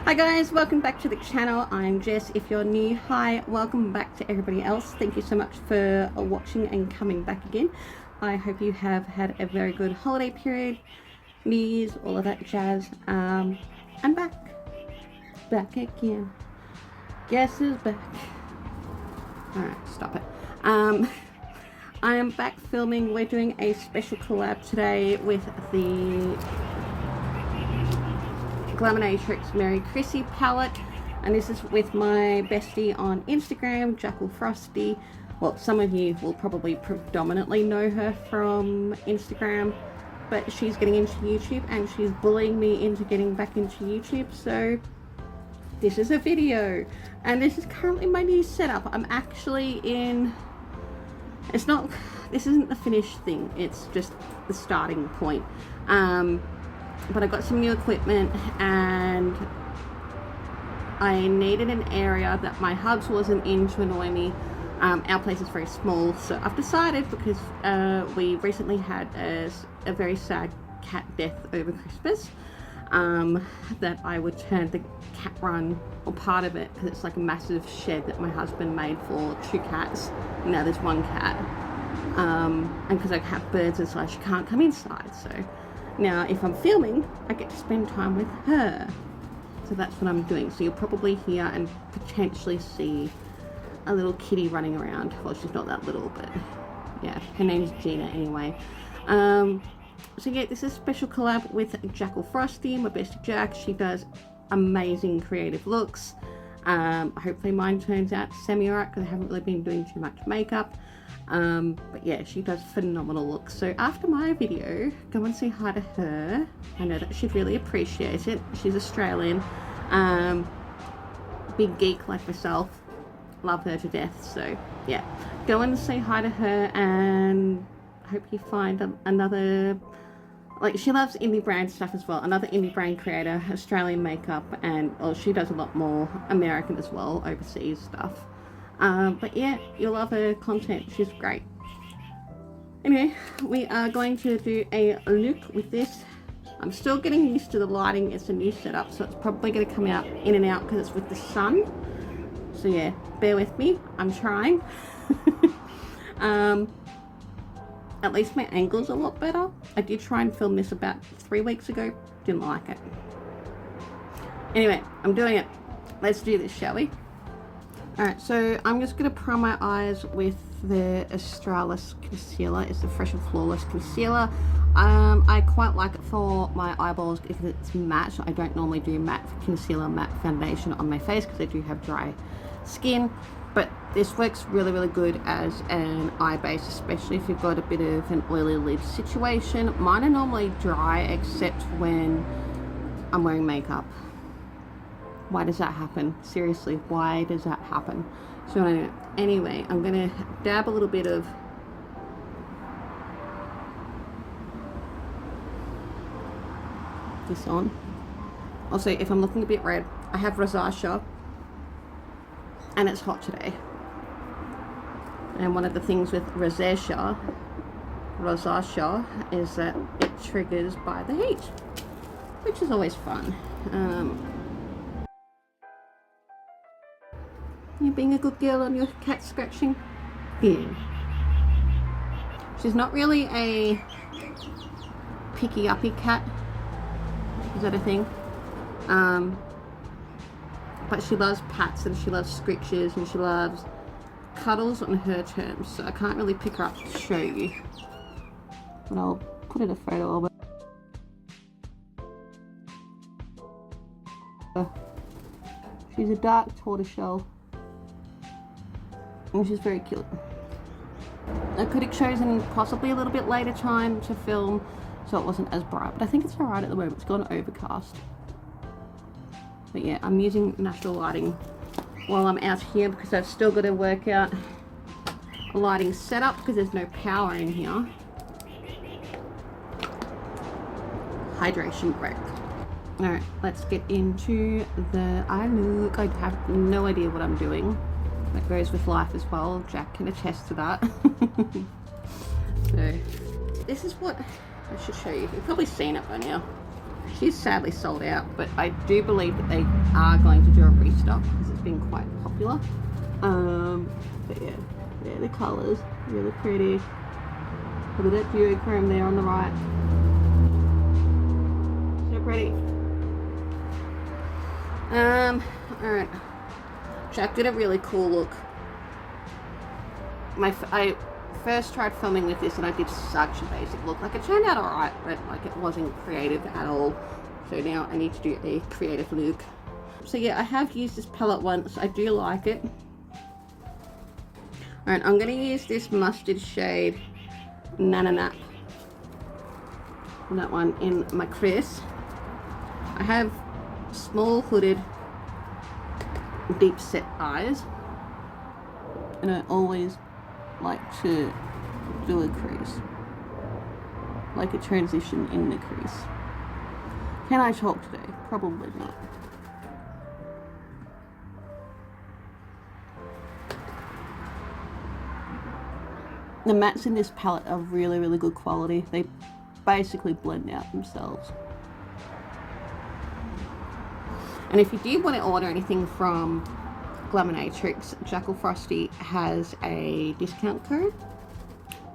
Hi guys, welcome back to the channel. I'm Jess. If you're new, hi, welcome back to everybody else. Thank you so much for watching and coming back again. I hope you have had a very good holiday period, New Year's, all of that jazz. I'm back again. Jess is back. Alright, stop it. I am back filming. We're doing a special collab today with the Glaminatrix Merry Chrissy Palette, and this is with my bestie on Instagram, Jakualfrosti. Well, some of you will probably predominantly know her from Instagram, but she's getting into YouTube and she's bullying me into getting back into YouTube, so this is a video. And this is currently my new setup. I'm actually in, this isn't the finished thing, it's just the starting point. But I got some new equipment and I needed an area that my hubs wasn't in to annoy me. Our place is very small, so I've decided, because we recently had a very sad cat death over Christmas, that I would turn the cat run, or part of it, because it's like a massive shed that my husband made for 2 cats. Now there's 1 cat, and because I have birds inside, she can't come inside. So now if I'm filming, I get to spend time with her. So that's what I'm doing. So you'll probably hear and potentially see a little kitty running around. Well, she's not that little, but yeah, her name's Gina anyway. So yeah, this is a special collab with Jakualfrosti, my bestie Jack. She does amazing creative looks. Hopefully mine turns out semi-alright, because I haven't really been doing too much makeup. But yeah, she does phenomenal looks. So after my video, go and say hi to her. I know that she'd really appreciate it. She's Australian, big geek like myself, love her to death. So yeah, go and say hi to her, and hope you find another, like, she loves indie brand stuff as well, another indie brand creator, Australian makeup, and she does a lot more American as well, overseas stuff. But yeah, you'll love her content. She's great. Anyway, we are going to do a look with this. I'm still getting used to the lighting. It's a new setup, so it's probably going to come out in and out because it's with the sun. So yeah, bear with me. I'm trying. At least my angle's a lot better. I did try and film this about 3 weeks ago. Didn't like it. Anyway, I'm doing it. Let's do this, shall we? Alright, so I'm just going to prime my eyes with the Australis concealer. It's the Fresh and Flawless concealer. I quite like it for my eyeballs because it's matte. I don't normally do matte concealer, matte foundation on my face because I do have dry skin. But this works really, really good as an eye base, especially if you've got a bit of an oily lid situation. Mine are normally dry except when I'm wearing makeup. Why does that happen? Seriously, why does that happen? So anyway, I'm going to dab a little bit of this on. Also, if I'm looking a bit red, I have rosacea, and it's hot today. And one of the things with rosacea is that it triggers by the heat, which is always fun. You being a good girl on your cat scratching? Yeah. She's not really a picky uppy cat. Is that a thing? But she loves pats and she loves scritches and she loves cuddles on her terms. So I can't really pick her up to show you. But I'll put in a photo of her. She's a dark tortoiseshell. And she's very cute. I could have chosen possibly a little bit later time to film so it wasn't as bright, but I think it's alright at the moment. It's gone overcast. But yeah, I'm using natural lighting while I'm out here because I've still got to work out a lighting setup because there's no power in here. Hydration break. Alright, let's get into the eye look. I have no idea what I'm doing. That goes with life as well. Jack can attest to that. So this is what I should show you. You've probably seen it by now. She's sadly sold out, but I do believe that they are going to do a restock because it's been quite popular. But yeah, the colours really pretty. Look at that duochrome there on the right. So pretty. Alright. Jack did a really cool look. I first tried filming with this and I did such a basic look. Like, it turned out alright, but like it wasn't creative at all. So now I need to do a creative look. So yeah, I have used this palette once. I do like it. Alright, I'm going to use this mustard shade Nananap. That one in my crease. I have small hooded deep set eyes, and I always like to do a crease, like a transition in the crease. Can I talk today? Probably not. The mattes in this palette are really, really good quality. They basically blend out themselves. And if you do want to order anything from Glaminatrix, Jakualfrosti has a discount code.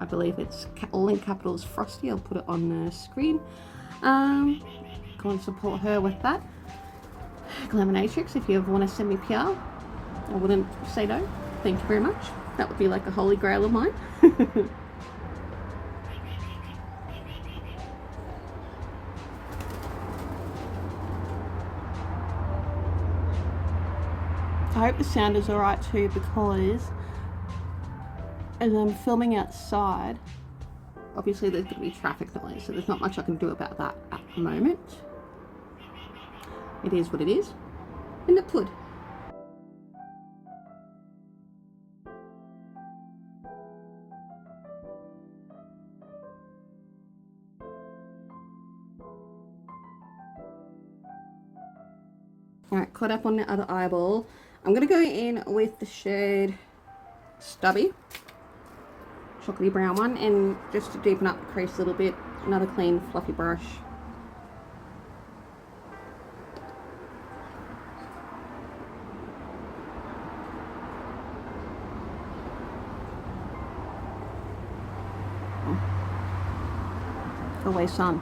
I believe it's all in capitals Frosty. I'll put it on the screen. Go and support her with that. Glaminatrix, if you ever want to send me PR, I wouldn't say no. Thank you very much. That would be like a holy grail of mine. I hope the sound is alright too, because as I'm filming outside, obviously there's going to be traffic noise, so there's not much I can do about that at the moment. It is what it is, and it could. Alright, caught up on the other eyeball. I'm going to go in with the shade Stubby, chocolatey brown one, and just to deepen up the crease a little bit, another clean fluffy brush. Go away, sun.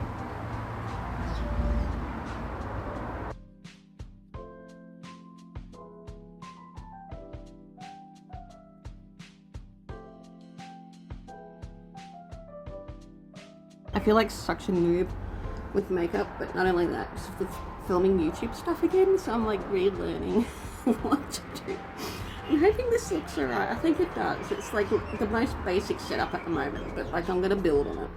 I feel like such a noob with makeup, but not only that, just with filming YouTube stuff again, so I'm like relearning what to do. I'm hoping this looks alright. I think it does. It's like the most basic setup at the moment, but like I'm gonna build on it.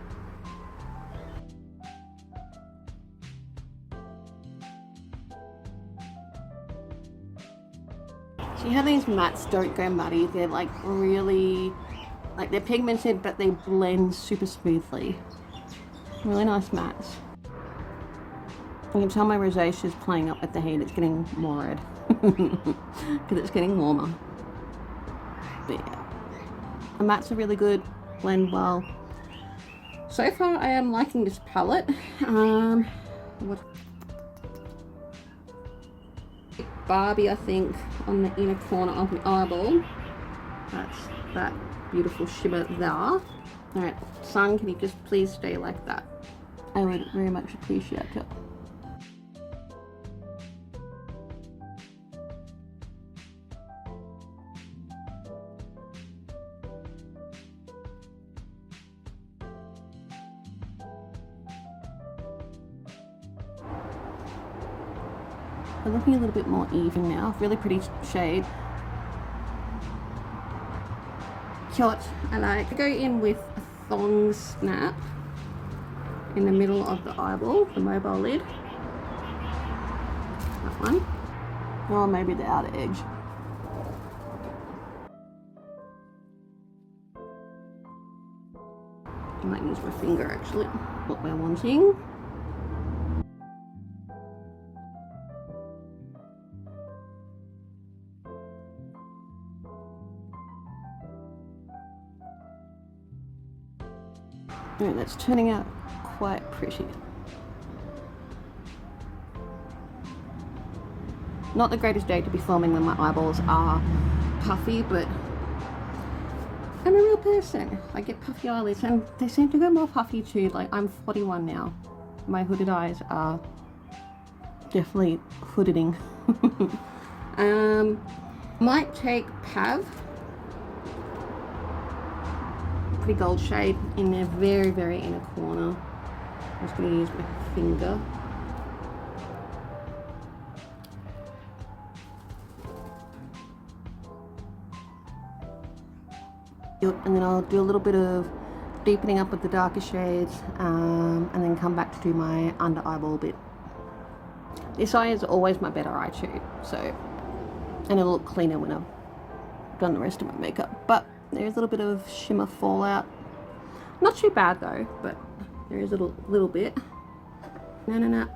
See how these mattes don't go muddy? They're like really, like they're pigmented, but they blend super smoothly. Really nice mattes. You can tell my rosacea is playing up with the heat. It's getting more red because it's getting warmer. But yeah, the mattes are really good, blend well. So far I am liking this palette. Barbie, I think, on the inner corner of the eyeball. That's that beautiful shimmer there. Alright, sun, can you just please stay like that? I would very much appreciate it. They're looking a little bit more even now. Really pretty shade. Cute. I like to go in with a thong snap in the middle of the eyeball, the mobile lid. That one. Or maybe the outer edge. I might use my finger actually, what we're wanting. Oh, that's turning out quite pretty. not the greatest day to be filming when my eyeballs are puffy, but I'm a real person. I get puffy eyelids and they seem to go more puffy too. Like, I'm 41 now. My hooded eyes are definitely hoodeding. Might take Pav. Pretty gold shade in the very, very inner corner. I'm just going to use my finger. And then I'll do a little bit of deepening up with the darker shades, and then come back to do my under eyeball bit. This eye is always my better eye too, so, and it'll look cleaner when I've done the rest of my makeup. But there's a little bit of shimmer fallout. Not too bad though, but there is a little bit. No.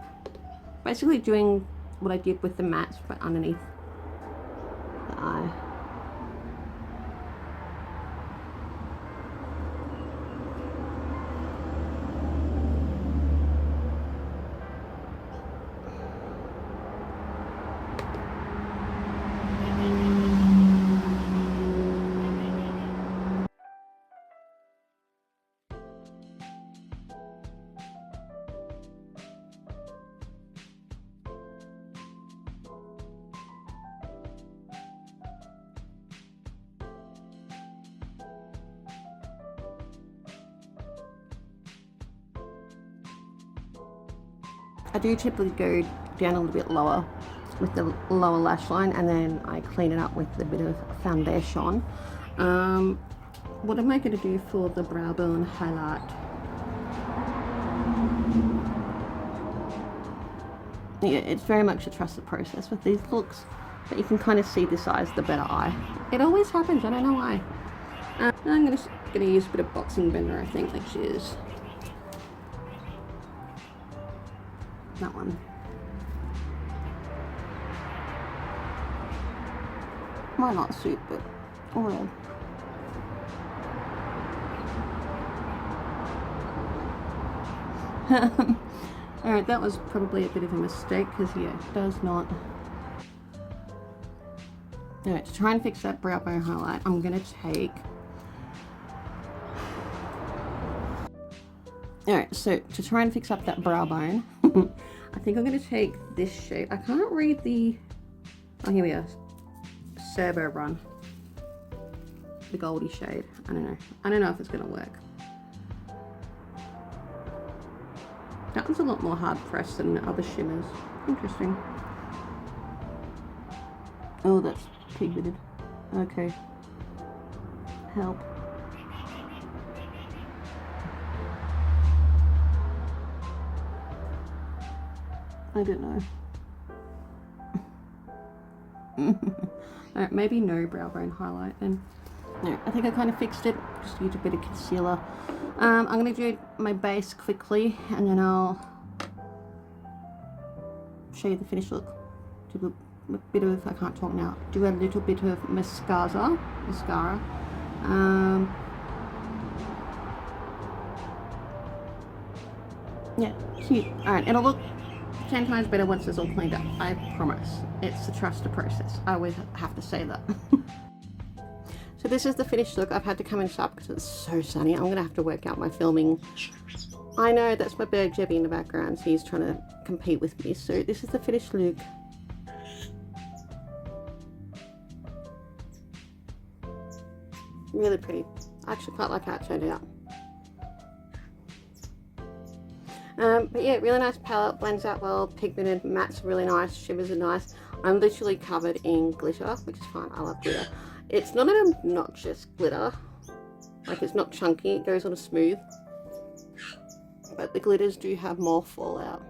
Basically doing what I did with the mattes, but underneath the eye. I do typically go down a little bit lower with the lower lash line, and then I clean it up with a bit of foundation. What am I going to do for the brow bone highlight? Yeah, it's very much a trusted process with these looks, but you can kind of see this eye is the better eye. It always happens, I don't know why. I'm going to use a bit of boxing blender, I think, which is that one. Might not suit, but oh well. Alright, that was probably a bit of a mistake, because yeah, it does not. Alright, to try and fix that brow bone highlight, I'm going to take... Alright, so to try and fix up that brow bone, I think I'm going to take this shade. I can't read the... Oh, here we are. Serbo Run. The goldy shade. I don't know. I don't know if it's going to work. That one's a lot more hard pressed than the other shimmers. Interesting. Oh, that's pigmented. Okay. Help. I don't know. Alright, maybe no brow bone highlight then. No, I think I kind of fixed it. Just use a bit of concealer. I'm going to do my base quickly, and then I'll show you the finished look. Do a bit of, I can't talk now, do a little bit of mascara. Yeah, cute. Alright, it'll look 10 times better once it's all cleaned up. I promise. It's a trusted process. I always have to say that. So this is the finished look. I've had to come in sharp because it's so sunny. I'm going to have to work out my filming. I know, that's my bird Jebby in the background. So he's trying to compete with me. So this is the finished look. Really pretty. I actually quite like how it turned out. But yeah, really nice palette, blends out well, pigmented, mattes are really nice, shimmers are nice. I'm literally covered in glitter, which is fine, I love glitter. It's not an obnoxious glitter, like it's not chunky, it goes on a smooth, but the glitters do have more fallout.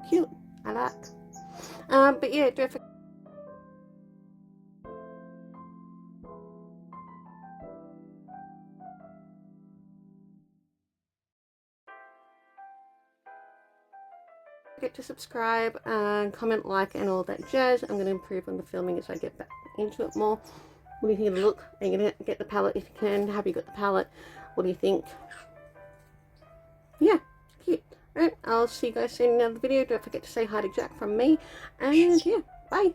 Cute, I like. But yeah, do it for to subscribe and comment, like, and all that jazz. I'm going to improve on the filming as I get back into it more. What do you think of the look? Are you going to get the palette if you can? Have you got the palette? What do you think? Yeah, cute. Alright, I'll see you guys soon in another video. Don't forget to say hi to Jack from me. And yeah, bye.